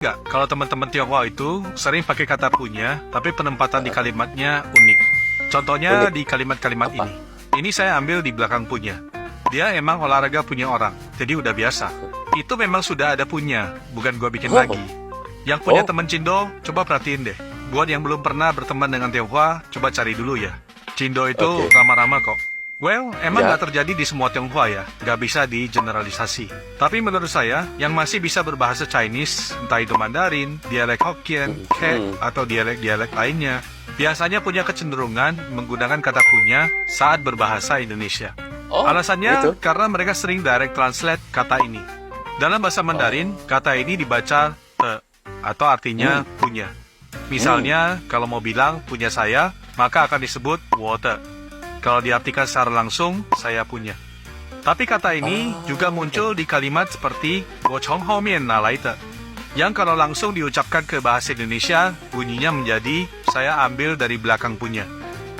Nggak, kalau teman-teman Tionghoa itu sering pakai kata punya, tapi penempatan di kalimatnya unik. Contohnya Unik. di kalimat-kalimat Apa? ini. Ini saya ambil di belakang punya. Dia emang olahraga punya orang, jadi udah biasa. Itu memang sudah ada punya, bukan gua bikin Oh. lagi. Yang punya Oh. teman Cindo, coba perhatiin deh. Buat yang belum pernah berteman dengan Tionghoa, coba cari dulu ya. Cindo itu Oke. ramah-ramah kok. Well, emang Ya. nggak terjadi di semua Tionghoa ya, nggak bisa digeneralisasi. Tapi menurut saya, yang masih bisa berbahasa Chinese, entah itu Mandarin, dialek Hokkien, Kek, atau dialek-dialek lainnya, biasanya punya kecenderungan menggunakan kata punya saat berbahasa Indonesia. Oh, Alasannya gitu? karena mereka sering direct translate kata ini. Dalam bahasa Mandarin, kata ini dibaca te, atau artinya punya. Misalnya, kalau mau bilang punya saya, maka akan disebut wote. Kalau diartikan secara langsung, saya punya. Tapi kata ini juga muncul di kalimat seperti wo chong hou mian na lai de. Yang kalau langsung diucapkan ke bahasa Indonesia, bunyinya menjadi saya ambil dari belakang punya.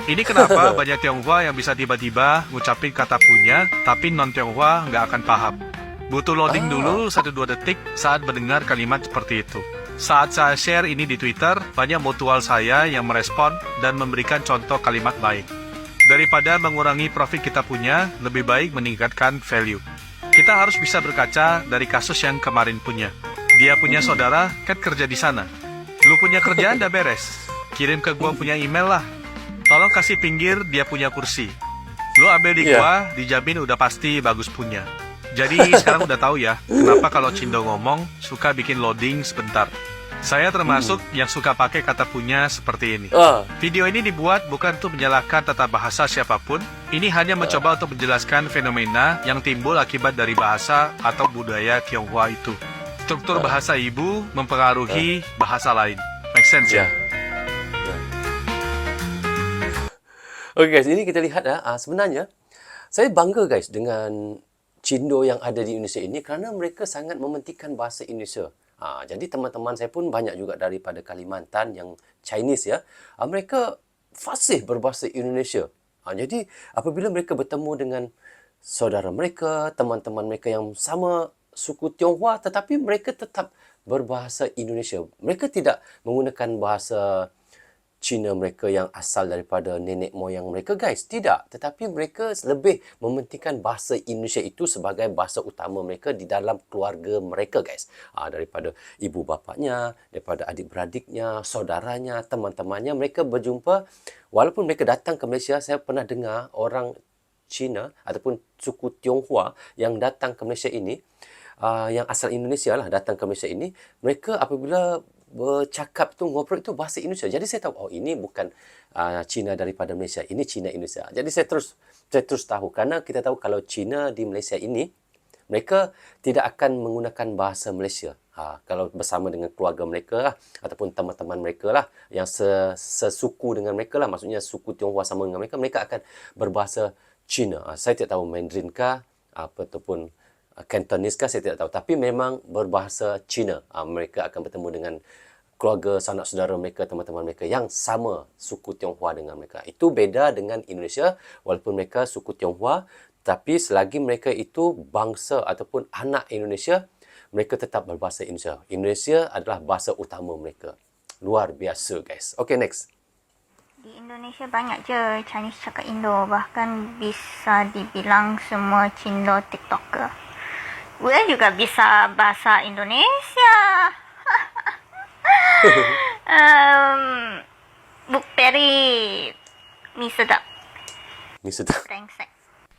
Ini kenapa banyak Tionghoa yang bisa tiba-tiba ngucapin kata punya, tapi non-Tionghoa nggak akan paham. Butuh loading dulu 1-2 detik saat mendengar kalimat seperti itu. Saat saya share ini di Twitter, banyak mutual saya yang merespon dan memberikan contoh kalimat baik. Daripada mengurangi profit kita punya, lebih baik meningkatkan value. Kita harus bisa berkaca dari kasus yang kemarin punya. Dia punya saudara, kan kerja di sana. Lu punya kerjaan udah beres. Kirim ke gua punya email lah. Tolong kasih pinggir dia punya kursi. Lu ambil di gua, dijamin udah pasti bagus punya. Jadi sekarang udah tahu ya, kenapa kalau Cindo ngomong, suka bikin loading sebentar. Saya termasuk yang suka pakai kata punya seperti ini. Video ini dibuat bukan untuk menyalahkan tata bahasa siapapun. Ini hanya mencoba untuk menjelaskan fenomena yang timbul akibat dari bahasa atau budaya Tionghoa itu. Struktur bahasa ibu mempengaruhi bahasa lain. Make sense ya? Oke guys, ini kita lihat ya. Sebenarnya saya bangga guys dengan Cindo yang ada di Indonesia ini kerana mereka sangat mementingkan bahasa Indonesia. Jadi teman-teman saya pun banyak juga daripada Kalimantan yang Chinese ya. Mereka fasih berbahasa Indonesia. Jadi apabila mereka bertemu dengan saudara mereka, teman-teman mereka yang sama suku Tionghoa, tetapi mereka tetap berbahasa Indonesia. Mereka tidak menggunakan bahasa Cina mereka yang asal daripada nenek moyang mereka guys. Tidak. Tetapi mereka lebih mementingkan bahasa Indonesia itu sebagai bahasa utama mereka di dalam keluarga mereka guys. Daripada ibu bapanya, daripada adik-beradiknya, saudaranya, teman-temannya. Mereka berjumpa. Walaupun mereka datang ke Malaysia, saya pernah dengar orang Cina ataupun suku Tionghoa yang datang ke Malaysia ini, yang asal Indonesia lah datang ke Malaysia ini, mereka apabila bercakap tu, ngobrol itu bahasa Indonesia. Jadi saya tahu, ini bukan Cina daripada Malaysia, ini Cina Indonesia. Jadi saya terus tahu, karena kita tahu kalau Cina di Malaysia ini, mereka tidak akan menggunakan bahasa Malaysia. Kalau bersama dengan keluarga mereka lah, ataupun teman-teman mereka lah, yang sesuku dengan mereka lah, maksudnya suku Tionghoa sama dengan mereka, mereka akan berbahasa Cina. Saya tidak tahu Mandarin kah, ataupun Cantonese kah, saya tidak tahu. Tapi memang berbahasa Cina. Mereka akan bertemu dengan keluarga, sanak saudara mereka, teman-teman mereka yang sama suku Tionghoa dengan mereka. Itu beda dengan Indonesia. Walaupun mereka suku Tionghoa, tapi selagi mereka itu bangsa ataupun anak Indonesia, mereka tetap berbahasa Indonesia. Indonesia adalah bahasa utama mereka. Luar biasa guys. Okay, next. Di Indonesia banyak je Chinese cakap Indo. Bahkan bisa dibilang semua Cindo TikToker. Gue juga bisa bahasa Indonesia. Bukperi. Mie sedap. Ini sudah. Brengsek.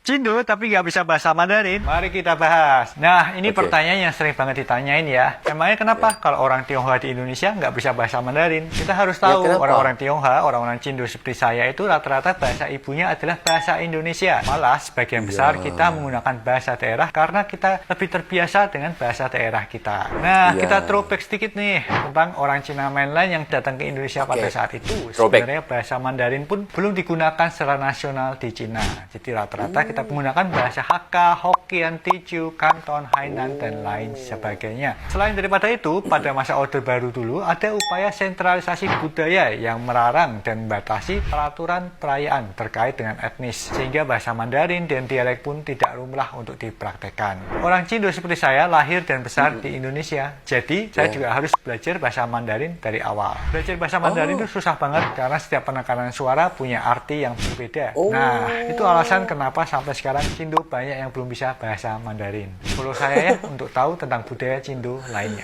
Cindo tapi nggak bisa bahasa Mandarin. Mari kita bahas. Nah, ini Oke. pertanyaan yang sering banget ditanyain ya. Emangnya kenapa kalau orang Tionghoa di Indonesia nggak bisa bahasa Mandarin? Kita harus tahu kenapa? orang-orang Tionghoa, orang-orang Cindo seperti saya itu rata-rata bahasa ibunya adalah bahasa Indonesia. Malah sebagian besar kita menggunakan bahasa daerah karena kita lebih terbiasa dengan bahasa daerah kita. Nah, kita throwback sedikit nih tentang orang Cina mainland yang datang ke Indonesia pada saat itu. Throwback. Sebenarnya bahasa Mandarin pun belum digunakan secara nasional di Cina. Jadi rata-rata kita menggunakan bahasa Hakka, Hokkien, Teochew, Kanton, Hainan, dan lain sebagainya. Selain daripada itu, pada masa Orde Baru dulu ada upaya sentralisasi budaya yang melarang dan membatasi peraturan perayaan terkait dengan etnis, sehingga bahasa Mandarin dan dialek pun tidak lumrah untuk dipraktekkan. Orang Cindo seperti saya lahir dan besar di Indonesia, jadi saya juga harus belajar bahasa Mandarin dari awal. Belajar bahasa Mandarin itu susah banget karena setiap penekanan suara punya arti yang berbeda. Nah, itu alasan kenapa sampai sekarang Cindo banyak yang belum bisa bahasa Mandarin. Follow saya ya untuk tahu tentang budaya Cindo lainnya.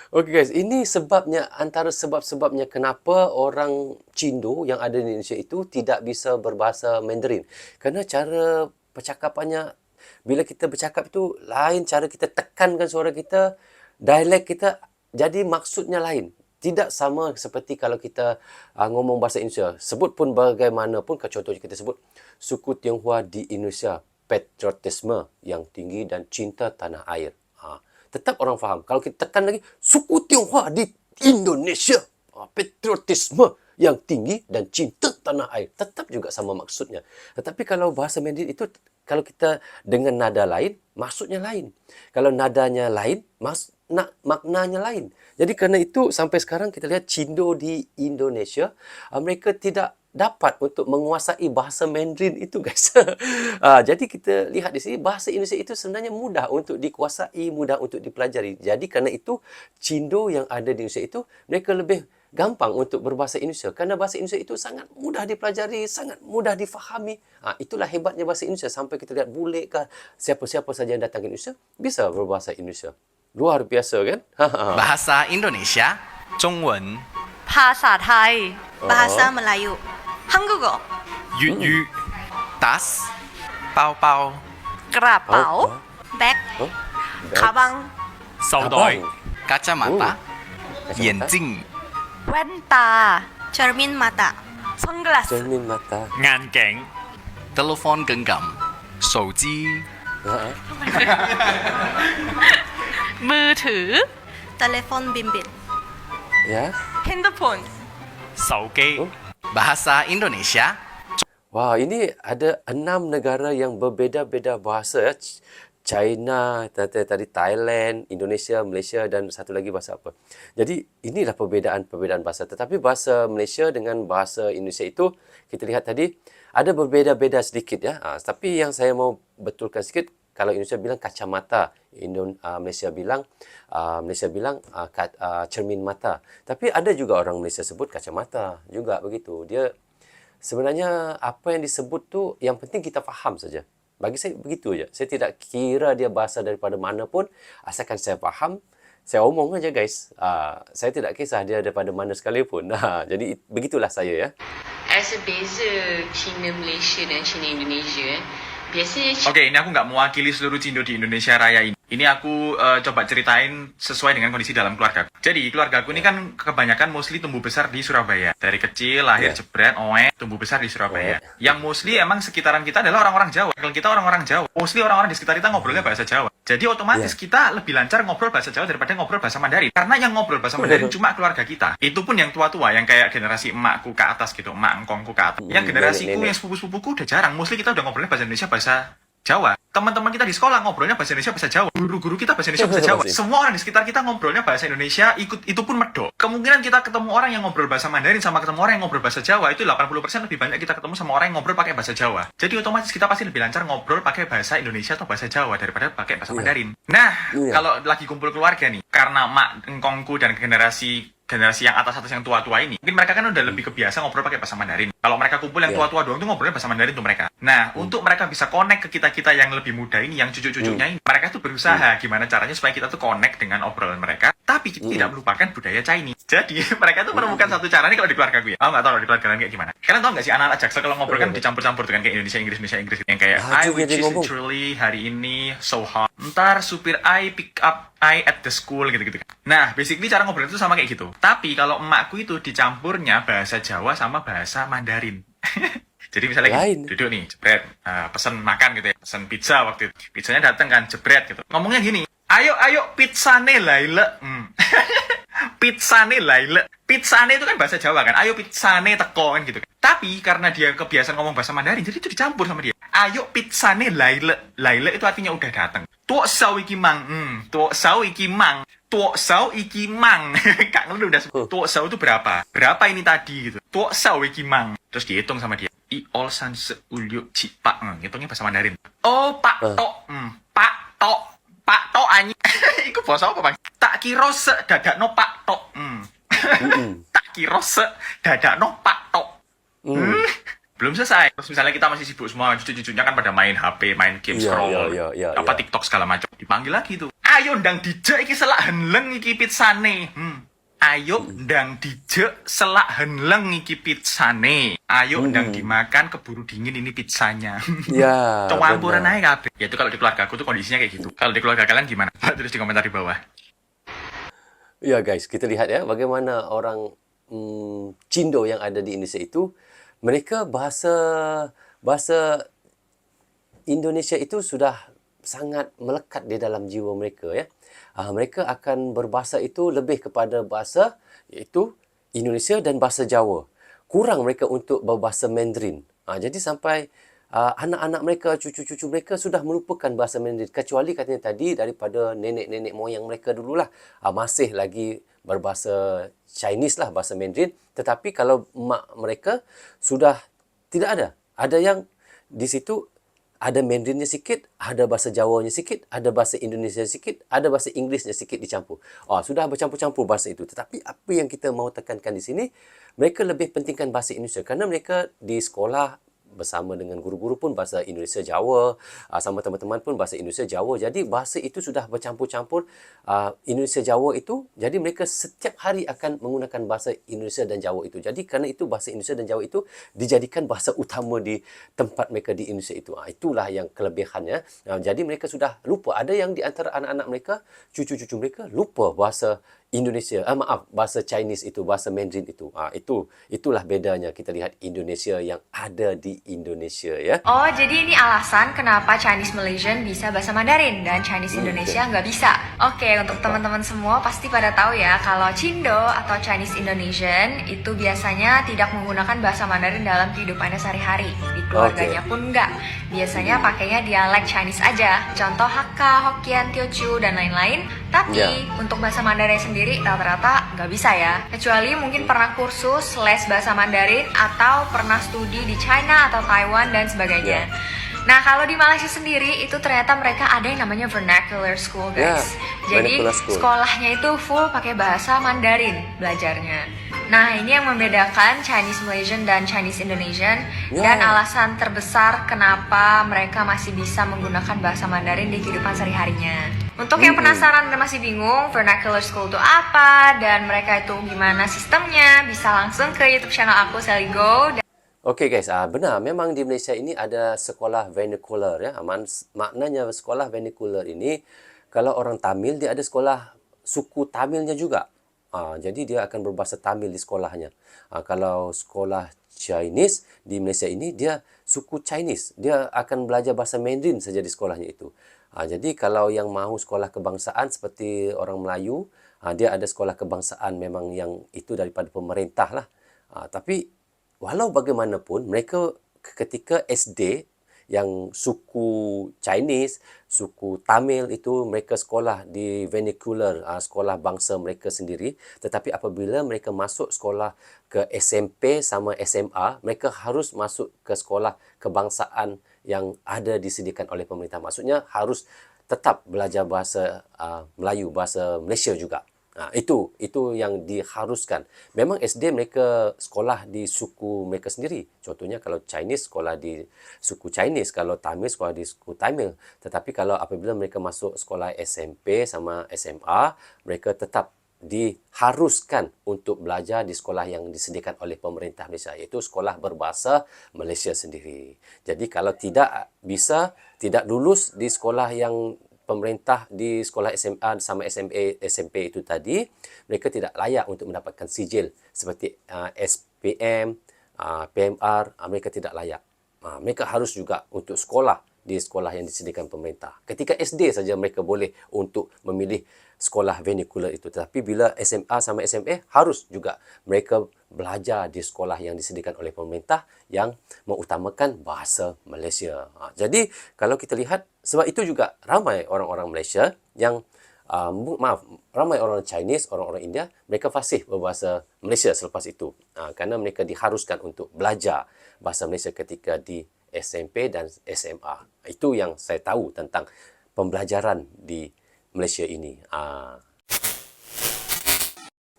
Oke guys, ini sebabnya, antara sebab-sebabnya kenapa orang Cindo yang ada di Indonesia itu tidak bisa berbahasa Mandarin. Kerana cara percakapannya, bila kita bercakap itu lain, cara kita tekankan suara kita, dialek kita, jadi maksudnya lain. Tidak sama seperti kalau kita ngomong bahasa Indonesia. Sebut pun bagaimanapun, contohnya kita sebut suku Tionghoa di Indonesia, patriotisme yang tinggi dan cinta tanah air. Tetap orang faham. Kalau kita tekan lagi, suku Tionghoa di Indonesia, patriotisme yang tinggi dan cinta tanah air. Tetap juga sama maksudnya. Tetapi kalau bahasa Mandarin itu, kalau kita dengan nada lain, maksudnya lain. Kalau nadanya lain, maknanya lain. Jadi kerana itu sampai sekarang kita lihat Cindo di Indonesia, mereka tidak dapat untuk menguasai bahasa Mandarin itu guys. Jadi kita lihat di sini bahasa Indonesia itu sebenarnya mudah untuk dikuasai, mudah untuk dipelajari. Jadi kerana itu Cindo yang ada di Indonesia itu mereka lebih gampang untuk berbahasa Indonesia kerana bahasa Indonesia itu sangat mudah dipelajari, sangat mudah difahami. Itulah hebatnya bahasa Indonesia. Sampai kita lihat bule ke siapa-siapa saja yang datang ke Indonesia bisa berbahasa Indonesia. Luar biasa kan? Bahasa Indonesia, 中文 bahasa Thai, bahasa Melayu, 한국어, 粤语 tas 包包 kerapau, bag, 가방, 手袋 kacamata 眼镜 แว่นตา, cermin mata, sunglass, Cermin mata. 眼鏡 telepon genggam 手機 มือถือ telepon bimbit, Ya. 핸드폰, 手機 Bahasa Indonesia, Wah, ini ada 6 negara yang berbeza-beza bahasa ya. China, tadi Thailand, Indonesia, Malaysia dan satu lagi bahasa apa. Jadi inilah perbezaan bahasa. Tetapi bahasa Malaysia dengan bahasa Indonesia itu kita lihat tadi ada berbeza-beza sedikit ya. Tapi yang saya mau betulkan sedikit, kalau Indonesia bilang kacamata, Malaysia bilang cermin mata. Tapi ada juga orang Malaysia sebut kacamata juga begitu. Dia sebenarnya apa yang disebut tu yang penting kita faham saja. Bagi saya begitu aja. Saya tidak kira dia bahasa daripada mana pun, asalkan saya faham, saya omong aja guys. Saya tidak kisah dia daripada mana sekalipun. Jadi begitulah saya ya. Beza Cina Malaysia dan Cina Indonesia. Biasanya Oke, ini aku nggak mewakili seluruh Cindo di Indonesia Raya ini. Ini aku coba ceritain sesuai dengan kondisi dalam keluarga. Jadi, keluargaku ini kan kebanyakan mostly tumbuh besar di Surabaya. Dari kecil, lahir jebret, tumbuh besar di Surabaya. Yang mostly emang sekitaran kita adalah orang-orang Jawa. Kalau kita orang-orang Jawa, mostly orang-orang di sekitar kita ngobrolnya bahasa Jawa. Jadi otomatis kita lebih lancar ngobrol bahasa Jawa daripada ngobrol bahasa Mandarin. Karena yang ngobrol bahasa Mandarin cuma keluarga kita. Itu pun yang tua-tua, yang kayak generasi emakku ke atas gitu, emak engkongku ke atas. Yang generasiku, yang sepupu-sepupuku udah jarang. Mostly kita udah ngobrolnya bahasa Indonesia, bahasa Jawa. Teman-teman kita di sekolah ngobrolnya bahasa Indonesia, bahasa Jawa. Guru-guru kita bahasa Indonesia, bahasa Jawa. Semua orang di sekitar kita ngobrolnya bahasa Indonesia, itu pun medok. Kemungkinan kita ketemu orang yang ngobrol bahasa Mandarin sama ketemu orang yang ngobrol bahasa Jawa, itu 80% lebih banyak kita ketemu sama orang yang ngobrol pakai bahasa Jawa. Jadi otomatis kita pasti lebih lancar ngobrol pakai bahasa Indonesia atau bahasa Jawa daripada pakai bahasa Mandarin. Nah, kalau lagi kumpul keluarga nih, karena mak engkongku dan generasi yang atas-atas yang tua-tua ini, mungkin mereka kan udah lebih kebiasa ngobrol pakai bahasa Mandarin. Kalau mereka kumpul yang tua-tua doang tuh ngobrolnya bahasa Mandarin tuh mereka. Nah, untuk mereka bisa connect ke kita-kita yang lebih muda ini, yang cucu-cucunya ini, mereka tuh berusaha gimana caranya supaya kita tuh connect dengan obrolan mereka, tapi kita tidak melupakan budaya Chinese. Jadi, mereka tuh menemukan satu cara nih kalau di keluarga gue. Aku nggak tahu di keluarga kalian kayak gimana. Kalian tahu nggak sih anak-anak Jaksel kalau ngobrol kan dicampur-campur dengan kayak Indonesia Inggris. Yang kayak, I which is literally hari ini so hot. Ntar supir I pick up I at the school gitu-gitu. Nah, basically cara ngobrol itu sama kayak gitu. Tapi kalau emakku itu dicampurnya bahasa Jawa sama bahasa Mandarin. Jadi misalnya gini, duduk nih, jebret, pesen makan gitu ya, pesen pizza waktu itu. Pizzanya datang kan, jebret gitu. Ngomongnya gini, ayo pizzane laile. Pizzane laile. Pizzane itu kan bahasa Jawa kan, ayo pizzane teko kan gitu kan. Tapi karena dia kebiasaan ngomong bahasa Mandarin, jadi itu dicampur sama dia. Ayo pizza nih laile. Laile itu artinya udah datang. Tuok sau iki mang. Tuok sau iki mang. Tuok sau iki mang. Kak Ngelu udah sebut. Tuok sau itu berapa? Berapa ini tadi gitu. Tuok sau iki mang. Terus dihitung sama dia. I ol san se ulyu ci pak. Hitungnya bahasa Mandarin. Oh, Pak Tok. Pak Tok. Pak Tok anjing. Iku bahasa apa, Bang? Tak kira sedadakno Pak Tok. Tak kira sedadakno Pak Tok. Belum selesai. Terus misalnya kita masih sibuk semua, cucu-cucunya kan pada main HP, main game, scroll, TikTok segala macam. Dipanggil lagi tuh. Ayo ndang dijek iki selak henleng iki pizzane. Ayo ndang dijek selak henleng iki pizzane. Ayo ndang dimakan keburu dingin ini pizzanya. Ya. Campuran aja kabeh. Ya itu kalau di keluarga aku tuh kondisinya kayak gitu. Kalau di keluarga kalian gimana? Tulis di komentar di bawah. Ya guys, kita lihat ya bagaimana orang Cindo yang ada di Indonesia itu, mereka bahasa Indonesia itu sudah sangat melekat di dalam jiwa mereka ya. Mereka akan berbahasa itu lebih kepada bahasa iaitu Indonesia dan bahasa Jawa. Kurang mereka untuk berbahasa Mandarin. Jadi sampai anak-anak mereka, cucu-cucu mereka sudah melupakan bahasa Mandarin. Kecuali katanya tadi daripada nenek-nenek moyang mereka dululah masih lagi berbahasa Chinese lah, bahasa Mandarin. Tetapi kalau mak mereka sudah tidak ada. Ada yang di situ ada Mandarinnya sikit, ada bahasa Jawanya sikit, ada bahasa Indonesia sikit, ada bahasa Inggerisnya sikit dicampur. Sudah bercampur-campur bahasa itu. Tetapi apa yang kita mahu tekankan di sini, mereka lebih pentingkan bahasa Indonesia. Kerana mereka di sekolah bersama dengan guru-guru pun bahasa Indonesia Jawa, sama teman-teman pun bahasa Indonesia Jawa. Jadi bahasa itu sudah bercampur-campur Indonesia Jawa itu. Jadi mereka setiap hari akan menggunakan bahasa Indonesia dan Jawa itu. Jadi kerana itu bahasa Indonesia dan Jawa itu dijadikan bahasa utama di tempat mereka di Indonesia itu. Itulah yang kelebihannya. Jadi mereka sudah lupa. Ada yang di antara anak-anak mereka, cucu-cucu mereka lupa bahasa Indonesia, bahasa Chinese itu, bahasa Mandarin itu. Itulah bedanya kita lihat Indonesia yang ada di Indonesia ya. Oh, jadi ini alasan kenapa Chinese Malaysian bisa bahasa Mandarin dan Chinese Indonesia nggak bisa. Oke, untuk teman-teman semua pasti pada tahu ya kalau Cindo atau Chinese Indonesian itu biasanya tidak menggunakan bahasa Mandarin dalam kehidupannya sehari-hari. Di keluarganya pun nggak. Biasanya pakainya dialek Chinese aja. Contoh Hakka, Hokkien, Teochew, dan lain-lain. Tapi untuk bahasa Mandarin sendiri rata-rata nggak bisa ya. Kecuali mungkin pernah kursus les bahasa Mandarin atau pernah studi di China atau Taiwan dan sebagainya. Nah, kalau di Malaysia sendiri itu ternyata mereka ada yang namanya vernacular school, guys. Jadi sekolahnya itu full pakai bahasa Mandarin belajarnya. Nah, ini yang membedakan Chinese Malaysian dan Chinese Indonesian dan alasan terbesar kenapa mereka masih bisa menggunakan bahasa Mandarin di kehidupan sehari-harinya. Untuk yang penasaran dan masih bingung vernacular school itu apa dan mereka itu gimana sistemnya, bisa langsung ke YouTube channel aku, Sally Go. Okey guys, benar memang di Malaysia ini ada sekolah vernacular ya. Maknanya sekolah vernacular ini kalau orang Tamil dia ada sekolah suku Tamilnya juga. Jadi dia akan berbahasa Tamil di sekolahnya. Kalau sekolah Chinese di Malaysia ini dia suku Chinese. Dia akan belajar bahasa Mandarin saja di sekolahnya itu. Jadi kalau yang mahu sekolah kebangsaan seperti orang Melayu, dia ada sekolah kebangsaan memang yang itu daripada pemerintah lah. Tapi walau bagaimanapun mereka ketika SD yang suku Chinese, suku Tamil itu mereka sekolah di vernacular, sekolah bangsa mereka sendiri. Tetapi apabila mereka masuk sekolah ke SMP sama SMA, mereka harus masuk ke sekolah kebangsaan yang ada disediakan oleh pemerintah. Maksudnya harus tetap belajar bahasa Melayu, bahasa Malaysia juga. Itu yang diharuskan. Memang SD mereka sekolah di suku mereka sendiri. Contohnya kalau Chinese sekolah di suku Chinese, kalau Tamil sekolah di suku Tamil. Tetapi kalau apabila mereka masuk sekolah SMP sama SMA, mereka tetap diharuskan untuk belajar di sekolah yang disediakan oleh pemerintah Malaysia, iaitu sekolah berbahasa Malaysia sendiri. Jadi kalau tidak tidak lulus di sekolah yang pemerintah di sekolah SMA sama SMP itu tadi, mereka tidak layak untuk mendapatkan sijil seperti SPM, PMR, mereka tidak layak. Mereka harus juga untuk sekolah di sekolah yang disediakan pemerintah. Ketika SD saja mereka boleh untuk memilih sekolah vernacular itu. Tetapi bila SMA sama SMA, harus juga mereka belajar di sekolah yang disediakan oleh pemerintah yang mengutamakan bahasa Malaysia. Jadi kalau kita lihat, sebab itu juga ramai orang-orang Malaysia yang ramai orang Chinese, orang-orang India, mereka fasih berbahasa Malaysia selepas itu. Kerana mereka diharuskan untuk belajar bahasa Malaysia ketika di SMP dan SMA. Itu yang saya tahu tentang pembelajaran di Malaysia ini.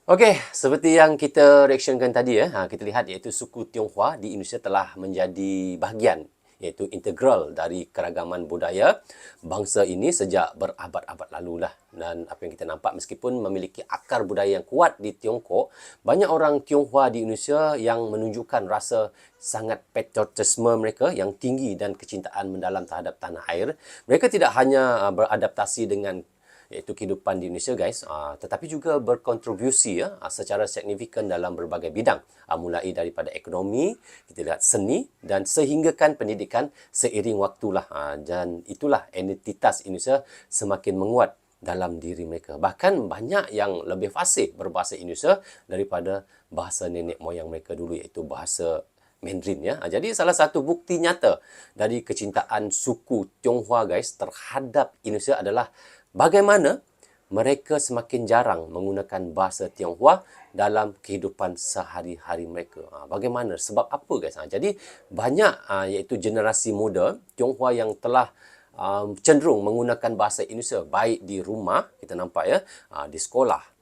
Okey, seperti yang kita reactionkan tadi kita lihat iaitu suku Tionghoa di Indonesia telah menjadi bahagian, iaitu integral dari keragaman budaya bangsa ini sejak berabad-abad lalu lah. Dan apa yang kita nampak, meskipun memiliki akar budaya yang kuat di Tiongkok, banyak orang Tionghoa di Indonesia yang menunjukkan rasa sangat patriotisme mereka yang tinggi dan kecintaan mendalam terhadap tanah air. Mereka tidak hanya beradaptasi dengan iaitu kehidupan di Indonesia guys, tetapi juga berkontribusi secara signifikan dalam berbagai bidang, mulai daripada ekonomi, kita lihat seni dan sehinggakan pendidikan seiring waktulah, dan itulah identitas Indonesia semakin menguat dalam diri mereka. Bahkan banyak yang lebih fasih berbahasa Indonesia daripada bahasa nenek moyang mereka dulu, iaitu bahasa Mandarin ya. Jadi salah satu bukti nyata dari kecintaan suku Tionghoa guys terhadap Indonesia adalah bagaimana mereka semakin jarang menggunakan bahasa Tionghoa dalam kehidupan sehari-hari mereka. Bagaimana? Sebab apa guys? Jadi banyak iaitu generasi muda Tionghoa yang telah cenderung menggunakan bahasa Indonesia baik di rumah, kita nampak ya, di sekolah,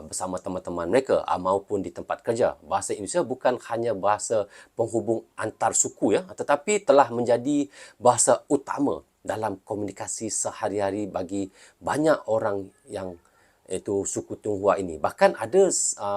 bersama teman-teman mereka maupun di tempat kerja. Bahasa Indonesia bukan hanya bahasa penghubung antar suku ya, tetapi telah menjadi bahasa utama dalam komunikasi sehari-hari bagi banyak orang yang iaitu suku Tionghoa ini. Bahkan ada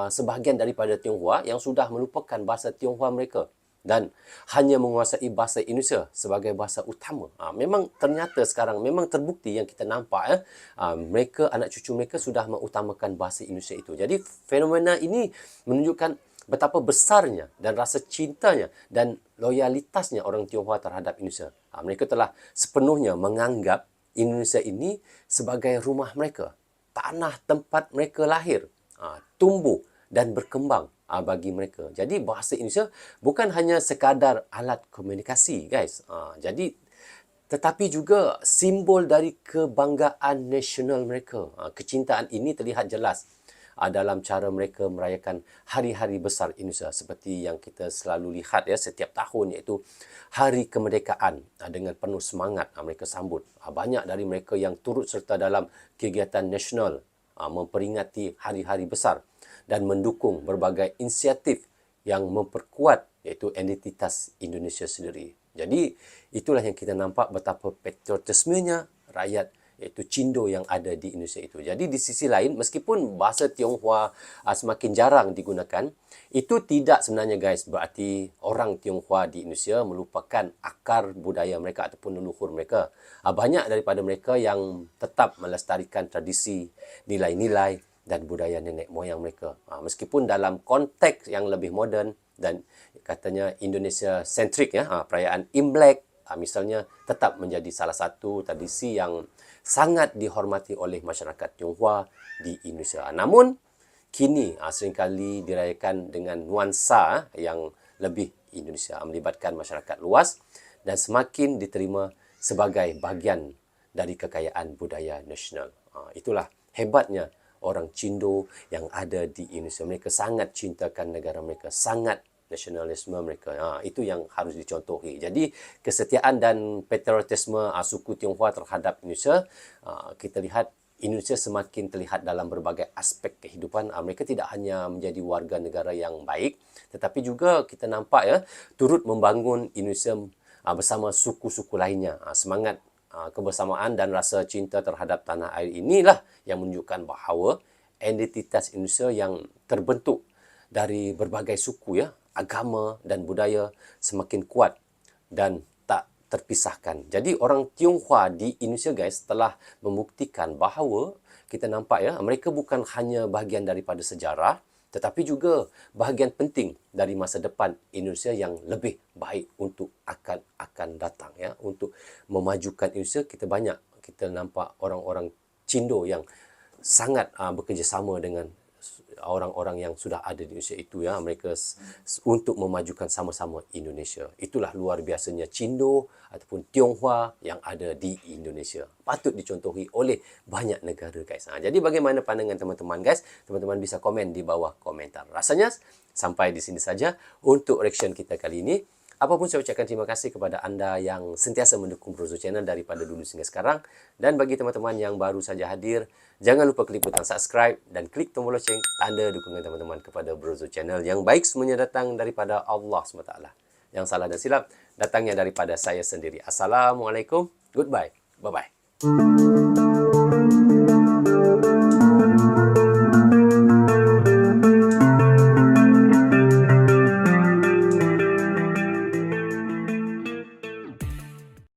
sebahagian daripada Tionghoa yang sudah melupakan bahasa Tionghoa mereka dan hanya menguasai bahasa Indonesia sebagai bahasa utama. Memang ternyata sekarang memang terbukti yang kita nampak mereka, anak cucu mereka sudah mengutamakan bahasa Indonesia itu. Jadi fenomena ini menunjukkan betapa besarnya dan rasa cintanya dan loyalitasnya orang Tionghoa terhadap Indonesia. Mereka telah sepenuhnya menganggap Indonesia ini sebagai rumah mereka, tanah tempat mereka lahir, tumbuh dan berkembang bagi mereka. Jadi bahasa Indonesia bukan hanya sekadar alat komunikasi guys. Tetapi juga simbol dari kebanggaan nasional mereka. Kecintaan ini terlihat jelas dalam cara mereka merayakan hari-hari besar Indonesia seperti yang kita selalu lihat ya setiap tahun, iaitu Hari Kemerdekaan dengan penuh semangat mereka sambut. Banyak dari mereka yang turut serta dalam kegiatan nasional memperingati hari-hari besar dan mendukung berbagai inisiatif yang memperkuat iaitu identitas Indonesia sendiri. Jadi itulah yang kita nampak betapa patriotismenya rakyat iaitu Cindo yang ada di Indonesia itu. Jadi di sisi lain, meskipun bahasa Tionghoa semakin jarang digunakan, itu tidak sebenarnya guys berarti orang Tionghoa di Indonesia melupakan akar budaya mereka ataupun leluhur mereka. Banyak daripada mereka yang tetap melestarikan tradisi, nilai-nilai dan budaya nenek moyang mereka. Meskipun dalam konteks yang lebih moden dan katanya Indonesia centric ya, perayaan Imlek misalnya tetap menjadi salah satu tradisi yang sangat dihormati oleh masyarakat Tionghoa di Indonesia. Namun kini seringkali dirayakan dengan nuansa yang lebih Indonesia, melibatkan masyarakat luas dan semakin diterima sebagai bahagian dari kekayaan budaya nasional. Itulah hebatnya orang Cindo yang ada di Indonesia. Mereka sangat cintakan negara mereka, sangat nasionalisme mereka. Itu yang harus dicontohi. Jadi kesetiaan dan patriotisme suku Tionghoa terhadap Indonesia, kita lihat Indonesia semakin terlihat dalam berbagai aspek kehidupan. Mereka tidak hanya menjadi warga negara yang baik, tetapi juga kita nampak ya turut membangun Indonesia bersama suku-suku lainnya. Semangat kebersamaan dan rasa cinta terhadap tanah air inilah yang menunjukkan bahawa identitas Indonesia yang terbentuk dari berbagai suku ya, agama dan budaya semakin kuat dan tak terpisahkan. Jadi orang Tionghoa di Indonesia guys telah membuktikan bahawa kita nampak ya mereka bukan hanya bahagian daripada sejarah tetapi juga bahagian penting dari masa depan Indonesia yang lebih baik untuk akan datang ya, untuk memajukan Indonesia. Kita nampak orang-orang Cindo yang sangat bekerjasama dengan orang-orang yang sudah ada di Indonesia itu ya, mereka untuk memajukan sama-sama Indonesia. Itulah luar biasanya Cindo ataupun Tionghoa yang ada di Indonesia. Patut dicontohi oleh banyak negara guys. Jadi bagaimana pandangan teman-teman guys? Teman-teman bisa komen di bawah komentar. Rasanya sampai di sini saja untuk reaction kita kali ini. Apapun saya ucapkan terima kasih kepada anda yang sentiasa mendukung Brozo Channel daripada dulu hingga sekarang. Dan bagi teman-teman yang baru saja hadir, jangan lupa klik butang subscribe dan klik tombol loceng tanda dukungan teman-teman kepada Brozo Channel. Yang baik semuanya datang daripada Allah SWT. Yang salah dan silap datangnya daripada saya sendiri. Assalamualaikum. Goodbye. Bye-bye.